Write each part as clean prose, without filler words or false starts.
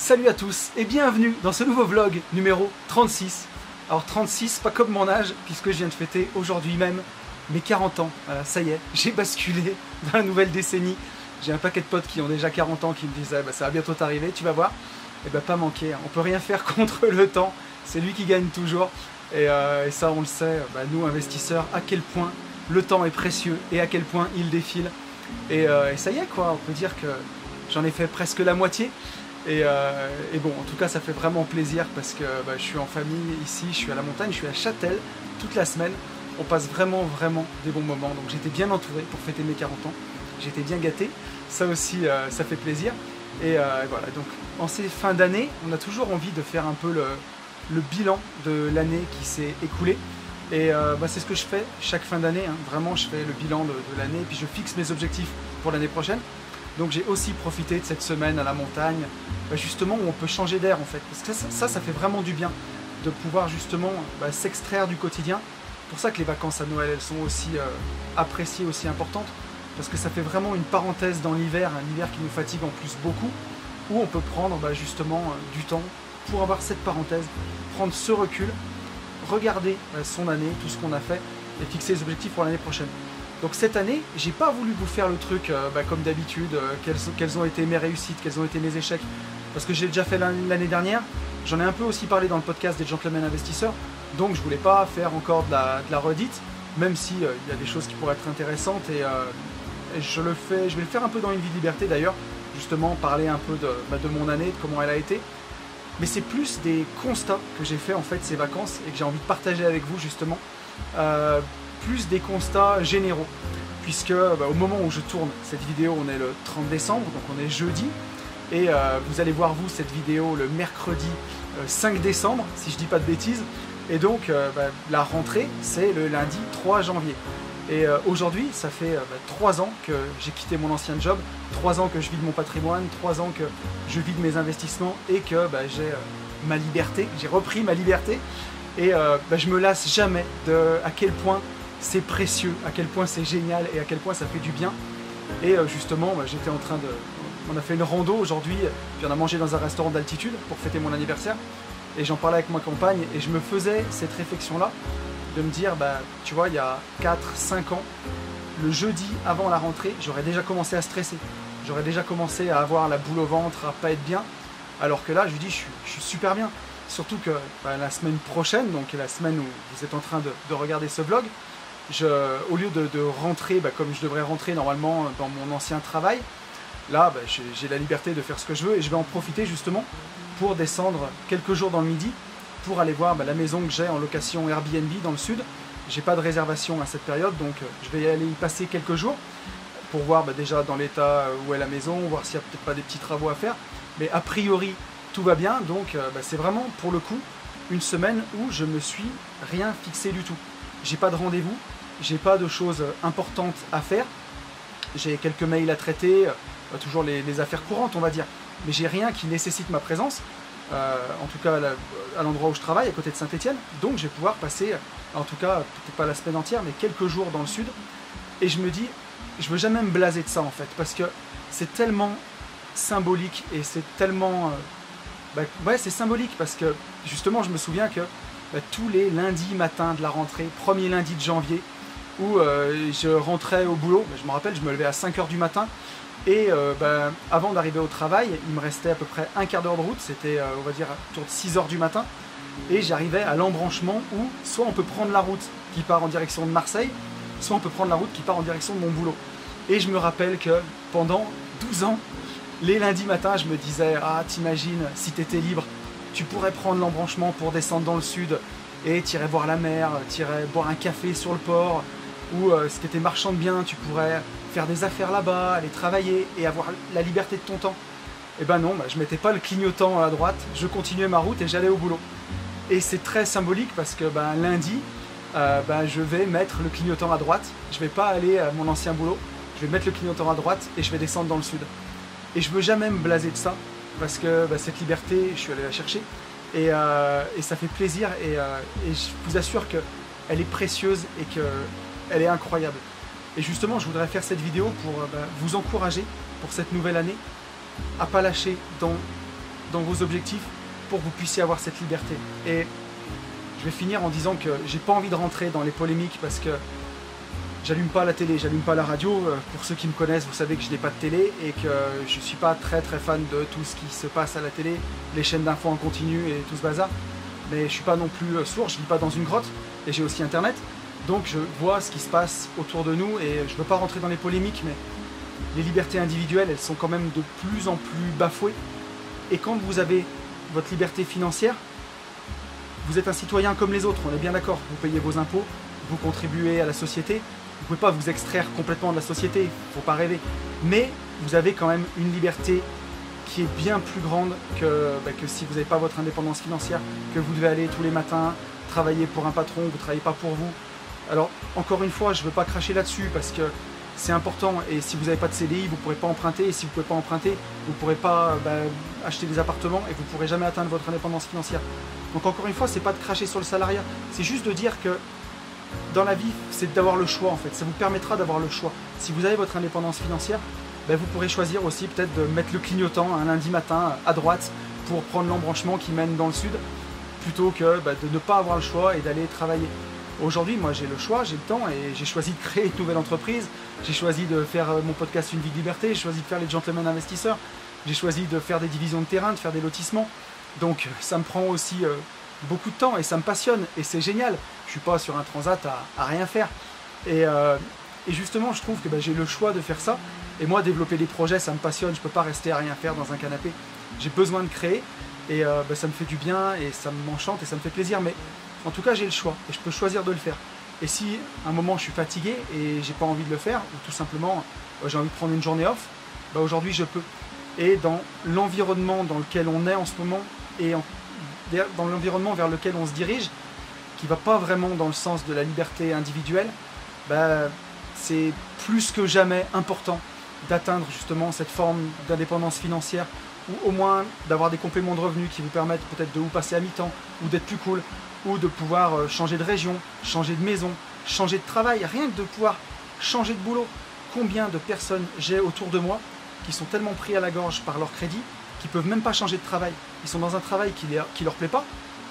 Salut à tous et bienvenue dans ce nouveau vlog numéro 36. Alors 36, pas comme mon âge, puisque je viens de fêter aujourd'hui même mes 40 ans. Voilà, ça y est, j'ai basculé dans la nouvelle décennie. J'ai un paquet de potes qui ont déjà 40 ans qui me disaient ça va bientôt t'arriver, tu vas voir. Et pas manquer, on peut rien faire contre le temps, c'est lui qui gagne toujours. Et ça on le sait, nous investisseurs, à quel point le temps est précieux et à quel point il défile. Et ça y est quoi, on peut dire que j'en ai fait presque la moitié. Et bon, en tout cas, ça fait vraiment plaisir parce que je suis en famille ici, je suis à la montagne, je suis à Châtel toute la semaine. On passe vraiment des bons moments. Donc j'étais bien entouré pour fêter mes 40 ans. J'étais bien gâté. Ça aussi, ça fait plaisir. Et voilà, donc en ces fins d'année, on a toujours envie de faire un peu le bilan de l'année qui s'est écoulée. Et c'est ce que je fais chaque fin d'année. Hein. Vraiment, je fais le bilan de l'année et puis je fixe mes objectifs pour l'année prochaine. Donc j'ai aussi profité de cette semaine à la montagne, justement où on peut changer d'air en fait. Parce que ça fait vraiment du bien de pouvoir justement s'extraire du quotidien. C'est pour ça que les vacances à Noël, elles sont aussi appréciées, aussi importantes. Parce que ça fait vraiment une parenthèse dans l'hiver, un hiver qui nous fatigue en plus beaucoup, où on peut prendre justement du temps pour avoir cette parenthèse, prendre ce recul, regarder son année, tout ce qu'on a fait, et fixer les objectifs pour l'année prochaine. Donc cette année, j'ai pas voulu vous faire le truc comme d'habitude, quelles ont été mes réussites, quels ont été mes échecs, parce que j'ai déjà fait l'année dernière, j'en ai un peu aussi parlé dans le podcast des Gentlemen Investisseurs, donc je voulais pas faire encore de la redite, même si il y a des choses qui pourraient être intéressantes, et je vais le faire un peu dans Une vie de liberté d'ailleurs, justement parler un peu de mon année, de comment elle a été, mais c'est plus des constats que j'ai fait en fait ces vacances, et que j'ai envie de partager avec vous justement, plus des constats généraux, puisque au moment où je tourne cette vidéo, on est le 30 décembre, donc on est jeudi, et vous allez voir vous cette vidéo le mercredi 5 décembre, si je dis pas de bêtises, et donc la rentrée c'est le lundi 3 janvier. Et aujourd'hui, ça fait 3 ans que j'ai quitté mon ancien job, 3 ans que je vis de mon patrimoine, 3 ans que je vis de mes investissements, et que j'ai ma liberté, j'ai repris ma liberté, et je me lasse jamais à quel point c'est précieux, à quel point c'est génial et à quel point ça fait du bien. Et justement, j'étais en train de... On a fait une rando aujourd'hui, puis on a mangé dans un restaurant d'altitude pour fêter mon anniversaire. Et j'en parlais avec ma compagne et je me faisais cette réflexion-là, de me dire, tu vois, il y a 4-5 ans, le jeudi avant la rentrée, j'aurais déjà commencé à stresser. J'aurais déjà commencé à avoir la boule au ventre, à pas être bien. Alors que là, je lui dis, je suis super bien. Surtout que la semaine prochaine, donc la semaine où vous êtes en train de regarder ce vlog, au lieu de rentrer comme je devrais rentrer normalement dans mon ancien travail, là j'ai la liberté de faire ce que je veux et je vais en profiter justement pour descendre quelques jours dans le midi pour aller voir la maison que j'ai en location Airbnb dans le sud. J'ai pas de réservation à cette période, donc je vais aller y passer quelques jours pour voir déjà dans l'état où est la maison, voir s'il n'y a peut-être pas des petits travaux à faire, mais a priori tout va bien, donc c'est vraiment pour le coup une semaine où je me suis rien fixé du tout. J'ai pas de rendez-vous, j'ai pas de choses importantes à faire, j'ai quelques mails à traiter, toujours les affaires courantes on va dire, mais j'ai rien qui nécessite ma présence, en tout cas à l'endroit où je travaille, à côté de Saint-Étienne, donc je vais pouvoir passer, en tout cas peut-être pas la semaine entière, mais quelques jours dans le sud, et je me dis, je veux jamais me blaser de ça en fait, parce que c'est tellement symbolique, et c'est tellement... c'est symbolique, parce que justement je me souviens que tous les lundis matins de la rentrée, premier lundi de janvier, où je rentrais au boulot, je me rappelle, je me levais à 5 h du matin, et avant d'arriver au travail, il me restait à peu près un quart d'heure de route, c'était on va dire autour de 6 h du matin, et j'arrivais à l'embranchement où soit on peut prendre la route qui part en direction de Marseille, soit on peut prendre la route qui part en direction de mon boulot. Et je me rappelle que pendant 12 ans, les lundis matins, je me disais, t'imagines, si t'étais libre, tu pourrais prendre l'embranchement pour descendre dans le sud et t'irais voir la mer, t'irais boire un café sur le port, ou ce qui était marchand de biens, tu pourrais faire des affaires là-bas, aller travailler et avoir la liberté de ton temps. Et non, je mettais pas le clignotant à droite, je continuais ma route et j'allais au boulot. Et c'est très symbolique parce que lundi, je vais mettre le clignotant à droite, je vais pas aller à mon ancien boulot, je vais mettre le clignotant à droite et je vais descendre dans le sud. Et je veux jamais me blaser de ça, parce que cette liberté, je suis allé la chercher, et ça fait plaisir, et je vous assure qu'elle est précieuse et qu'elle est incroyable. Et justement, je voudrais faire cette vidéo pour vous encourager pour cette nouvelle année, à pas lâcher dans dans vos objectifs pour que vous puissiez avoir cette liberté. Et je vais finir en disant que j'ai pas envie de rentrer dans les polémiques parce que j'allume pas la télé, j'allume pas la radio. Pour ceux qui me connaissent, vous savez que je n'ai pas de télé et que je suis pas très fan de tout ce qui se passe à la télé, les chaînes d'infos en continu et tout ce bazar. Mais je suis pas non plus sourd, je vis pas dans une grotte et j'ai aussi internet. Donc je vois ce qui se passe autour de nous et je veux pas rentrer dans les polémiques, mais les libertés individuelles, elles sont quand même de plus en plus bafouées. Et quand vous avez votre liberté financière, vous êtes un citoyen comme les autres, on est bien d'accord. Vous payez vos impôts, vous contribuez à la société. Vous ne pouvez pas vous extraire complètement de la société, il ne faut pas rêver. Mais vous avez quand même une liberté qui est bien plus grande que si vous n'avez pas votre indépendance financière, que vous devez aller tous les matins travailler pour un patron, vous ne travaillez pas pour vous. Alors, encore une fois, je ne veux pas cracher là-dessus parce que c'est important et si vous n'avez pas de CDI, vous ne pourrez pas emprunter et si vous ne pouvez pas emprunter, vous ne pourrez pas acheter des appartements et vous ne pourrez jamais atteindre votre indépendance financière. Donc encore une fois, c'est pas de cracher sur le salariat, c'est juste de dire que dans la vie, c'est d'avoir le choix en fait, ça vous permettra d'avoir le choix. Si vous avez votre indépendance financière, vous pourrez choisir aussi peut-être de mettre le clignotant un lundi matin à droite pour prendre l'embranchement qui mène dans le sud, plutôt que de ne pas avoir le choix et d'aller travailler. Aujourd'hui, moi j'ai le choix, j'ai le temps et j'ai choisi de créer une nouvelle entreprise. J'ai choisi de faire mon podcast Une vie de liberté, j'ai choisi de faire les gentlemen investisseurs, j'ai choisi de faire des divisions de terrain, de faire des lotissements. Donc ça me prend aussi beaucoup de temps et ça me passionne et c'est génial. Je suis pas sur un transat à rien faire. Et justement, je trouve que j'ai le choix de faire ça. Et moi, développer des projets, ça me passionne. Je peux pas rester à rien faire dans un canapé. J'ai besoin de créer et ça me fait du bien et ça m'enchante et ça me fait plaisir. Mais en tout cas, j'ai le choix et je peux choisir de le faire. Et si à un moment je suis fatigué et j'ai pas envie de le faire, ou tout simplement j'ai envie de prendre une journée off, aujourd'hui je peux. Et dans l'environnement dans lequel on est en ce moment et dans l'environnement vers lequel on se dirige, qui va pas vraiment dans le sens de la liberté individuelle, c'est plus que jamais important d'atteindre justement cette forme d'indépendance financière ou au moins d'avoir des compléments de revenus qui vous permettent peut-être de vous passer à mi-temps ou d'être plus cool ou de pouvoir changer de région, changer de maison, changer de travail, rien que de pouvoir changer de boulot. Combien de personnes j'ai autour de moi qui sont tellement pris à la gorge par leur crédit qu'ils ne peuvent même pas changer de travail. Ils sont dans un travail qui leur plaît pas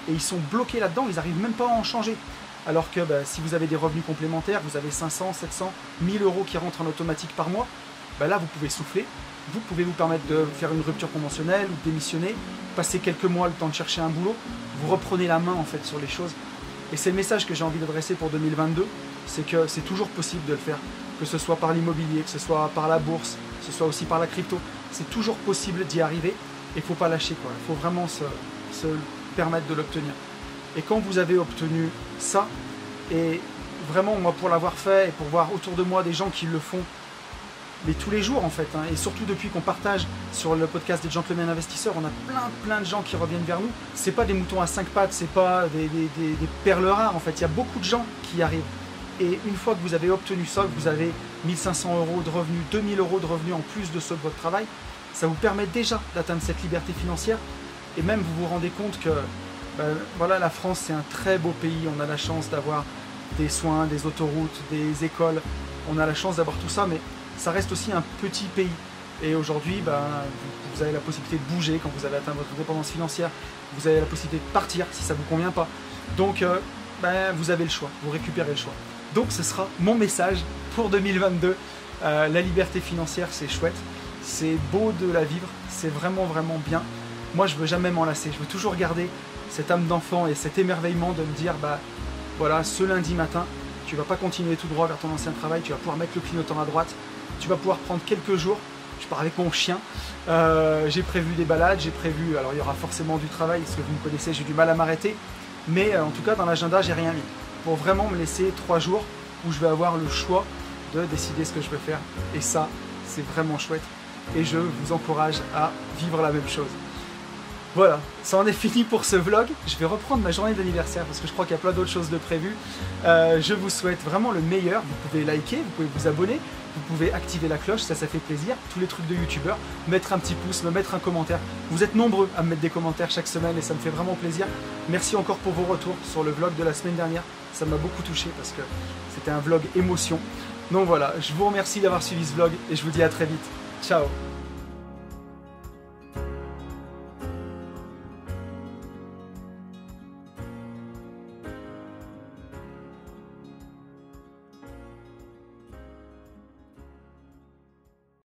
et ils sont bloqués là-dedans, ils n'arrivent même pas à en changer. Alors que si vous avez des revenus complémentaires, vous avez 500, 700, 1000 euros qui rentrent en automatique par mois, là vous pouvez souffler, vous pouvez vous permettre de faire une rupture conventionnelle ou de démissionner, passer quelques mois le temps de chercher un boulot, vous reprenez la main en fait sur les choses. Et c'est le message que j'ai envie d'adresser pour 2022, c'est que c'est toujours possible de le faire, que ce soit par l'immobilier, que ce soit par la bourse, que ce soit aussi par la crypto, c'est toujours possible d'y arriver et il ne faut pas lâcher quoi. Il faut vraiment se permettre de l'obtenir. Et quand vous avez obtenu ça, et vraiment moi pour l'avoir fait et pour voir autour de moi des gens qui le font, mais tous les jours en fait, et surtout depuis qu'on partage sur le podcast des Gentlemen Investisseurs, on a plein de gens qui reviennent vers nous. C'est pas des moutons à 5 pattes, c'est pas des perles rares en fait, il y a beaucoup de gens qui y arrivent. Et une fois que vous avez obtenu ça, que vous avez 1500 euros de revenus, 2000 euros de revenus en plus de ceux de votre travail, ça vous permet déjà d'atteindre cette liberté financière. Et même vous vous rendez compte que la France c'est un très beau pays, on a la chance d'avoir des soins, des autoroutes, des écoles, on a la chance d'avoir tout ça, mais ça reste aussi un petit pays. Et aujourd'hui, vous avez la possibilité de bouger quand vous avez atteint votre indépendance financière, vous avez la possibilité de partir si ça ne vous convient pas. Donc vous avez le choix, vous récupérez le choix. Donc ce sera mon message pour 2022. La liberté financière, c'est chouette, c'est beau de la vivre, c'est vraiment bien. Moi, je veux jamais m'en lasser, je veux toujours garder cette âme d'enfant et cet émerveillement de me dire, voilà, ce lundi matin, tu vas pas continuer tout droit vers ton ancien travail, tu vas pouvoir mettre le clignotant à droite, tu vas pouvoir prendre quelques jours. Je pars avec mon chien, j'ai prévu des balades, alors il y aura forcément du travail, parce que vous me connaissez, j'ai du mal à m'arrêter, mais en tout cas dans l'agenda j'ai rien mis, pour vraiment me laisser 3 jours où je vais avoir le choix de décider ce que je veux faire, et ça c'est vraiment chouette, et je vous encourage à vivre la même chose. Voilà, ça en est fini pour ce vlog. Je vais reprendre ma journée d'anniversaire parce que je crois qu'il y a plein d'autres choses de prévues. Je vous souhaite vraiment le meilleur. Vous pouvez liker, vous pouvez vous abonner, vous pouvez activer la cloche, ça fait plaisir. Tous les trucs de youtubeurs, mettre un petit pouce, me mettre un commentaire. Vous êtes nombreux à me mettre des commentaires chaque semaine et ça me fait vraiment plaisir. Merci encore pour vos retours sur le vlog de la semaine dernière. Ça m'a beaucoup touché parce que c'était un vlog émotion. Donc voilà, je vous remercie d'avoir suivi ce vlog et je vous dis à très vite. Ciao!